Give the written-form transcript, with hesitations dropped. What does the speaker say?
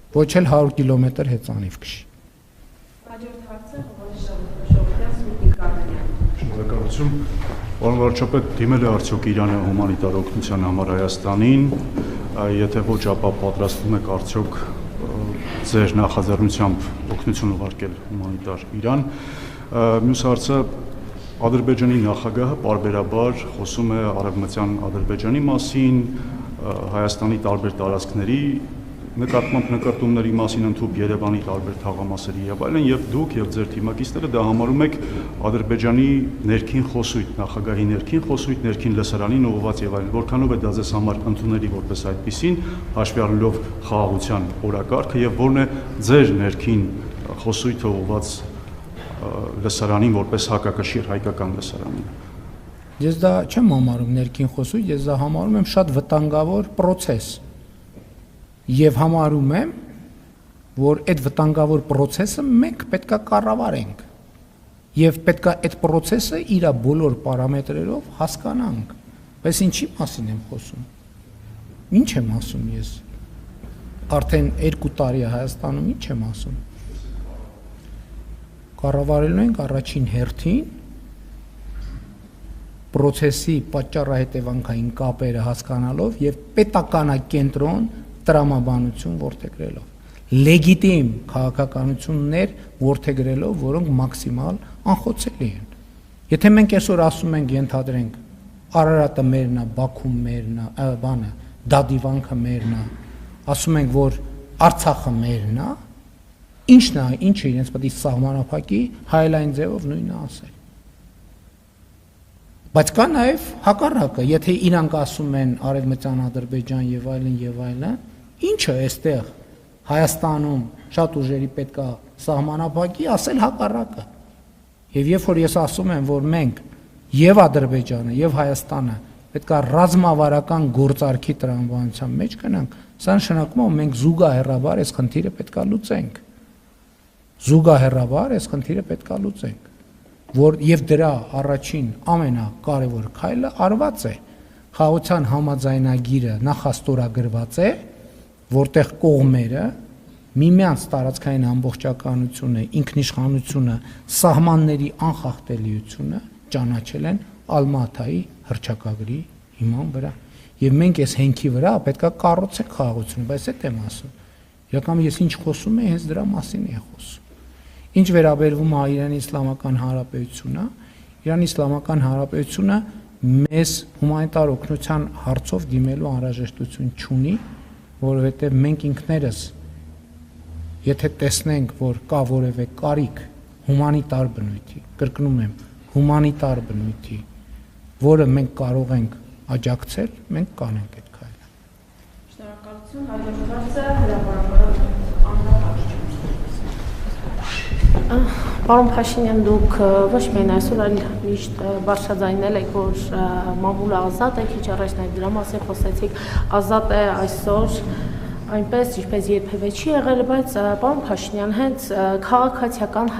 ոչ էլ 100 կիլոմետր հեծանիվ քշի։ Հաջորդ հարցը Հովհաննես Շահովյան, Սպուտնիկ Արմենիան։ Շնորհակալություն։ Պարոն վարչապետ, դիմել է արդյոք Իրանը հումանիտար օգնության համար Հայաստանին, եթե ոչ, ապա պատրաստվում եք արդյոք ձեր նախաձեռնությամբ օգնություն ուղարկել հումանիտար Իրան։ Մյուս հարցը Ադրբեջանի նախագահը պարբերաբար խոսում է Արևմտյան Ադրբեջանի մասին, Հայաստանի տարբեր տարածքների նկատմամբ նկարտումների մասին, ընդհանուր Երևանի տարբեր թաղամասերի եւ այլն, եւ դուք եւ ձեր թիմակիցները դա համարում եք Ադրբեջանի ներքին խոսույթ, նախագահի ներքին խոսույթ, ներքին լսարանին ուղղված եւ այլն։ Որքանով է դա ձեզ համար ընդունելի որպես այդպիսին, հաշվի առնելով խաղաղության օրակարգը եւ որն է ձեր ներքին խոսույթը ուղղված լսարանին որպես հակակշիռ հայկական լսարանին։ Ես դա չեմ համարում ներքին խոսույթ, ես դա համարում եմ շատ վտանգավոր process։ Եվ համարում եմ, որ այդ վտանգավոր process-ը մենք պետք է կառավարենք։ Եվ պետք է այդ process-ը իր բոլոր պարամետրերով հասկանանք։ Բայց ինչի մասին եմ խոսում։ Ինչ եմ ասում ես։ Արդեն 2 տարի է Հայաստանում ինչ եմ ասում։ Կառավարելու ենք առաջին հերթին process-ի պատճառահետևանքային կապերը հասկանալով եւ պետականակենտրոն տրամաբանություն որդեգրելով, լեգիտիմ քաղաքականություններ որդեգրելով, որոնք մաքսիմալ անխոցելի են։ Եթե մենք այսօր ասում ենք, ենթադրենք, Արարատը մերն է, Բաքուն մերն է, Դադիվանքը մերն է, ասում ենք, որ Արցախը մերն է, ինչն է, ինչը իրենց պետք է սահմանափակի, հայելային ձևով նույնը ասել։ Բայց կա նաև հակառակը, եթե իրանք ասում են Արևմտյան Ադրբեջան եւ այլն, ինչը այստեղ Հայաստանում շատ ուժերի պետք է սահմանափակի, ասել հակառակը։ Եվ երբ որ ես ասում եմ, որ մենք եւ Ադրբեջանը եւ Հայաստանը պետք է ռազմավարական գործարքի տրամաբանության մեջ գնանք, սա նշանակում է, որ մենք զուգահեռաբար այս խնդիրը պետք է լուծենք։ Զուգահեռաբար այս խնդիրը պետք է լուծենք, որ եւ դրա առաջին ամենակարևոր քայլը արված է խաղաղության համաձայնագիրը նախաստորագրված է, որտեղ կողմերը միմյանց տարածքային ամբողջականությունը, ինքնիշխանությունը, սահմանների անխախտելիությունը ճանաչել են Ալմատայի հռչակագրի հիման վրա։ Եվ մենք այս հենքի վրա պետք է կառուցենք խաղաղությունը, բայց այդ եմ ասում։ Իրականում ես ինչ խոսում եմ, հենց դրա մասին եմ խոսում։ Ինչ վերաբերվում է Իրանի Իսլամական Հանրապետությունը, Իրանի Իսլամական Հանրապետությունը մեզ հումանիտար օգնության հարցով դիմելու անհրաժեշտություն չունի, որովհետև մենք ինքներս եթե տեսնենք, որ կա որևէ կարիք հումանիտար բնույթի, կրկնում եմ, հումանիտար բնույթի, որը մենք կարող ենք աջակցել, մենք կանենք այդ քայլը։ Շնորհակալություն, հաջորդ հարցը հրապարակարար Պարոն Փաշինյան, դուք ոչ միայն այսօր, այլ միշտ բարձրաձայնել եք, որ մամուլը ազատ է, քիչ առաջ նաև դրա մասին խոսեցիք, ազատ է այսօր այնպես, ինչպես երբևէ չի եղել, բայց պարոն Փաշինյան, հենց քաղաքացիական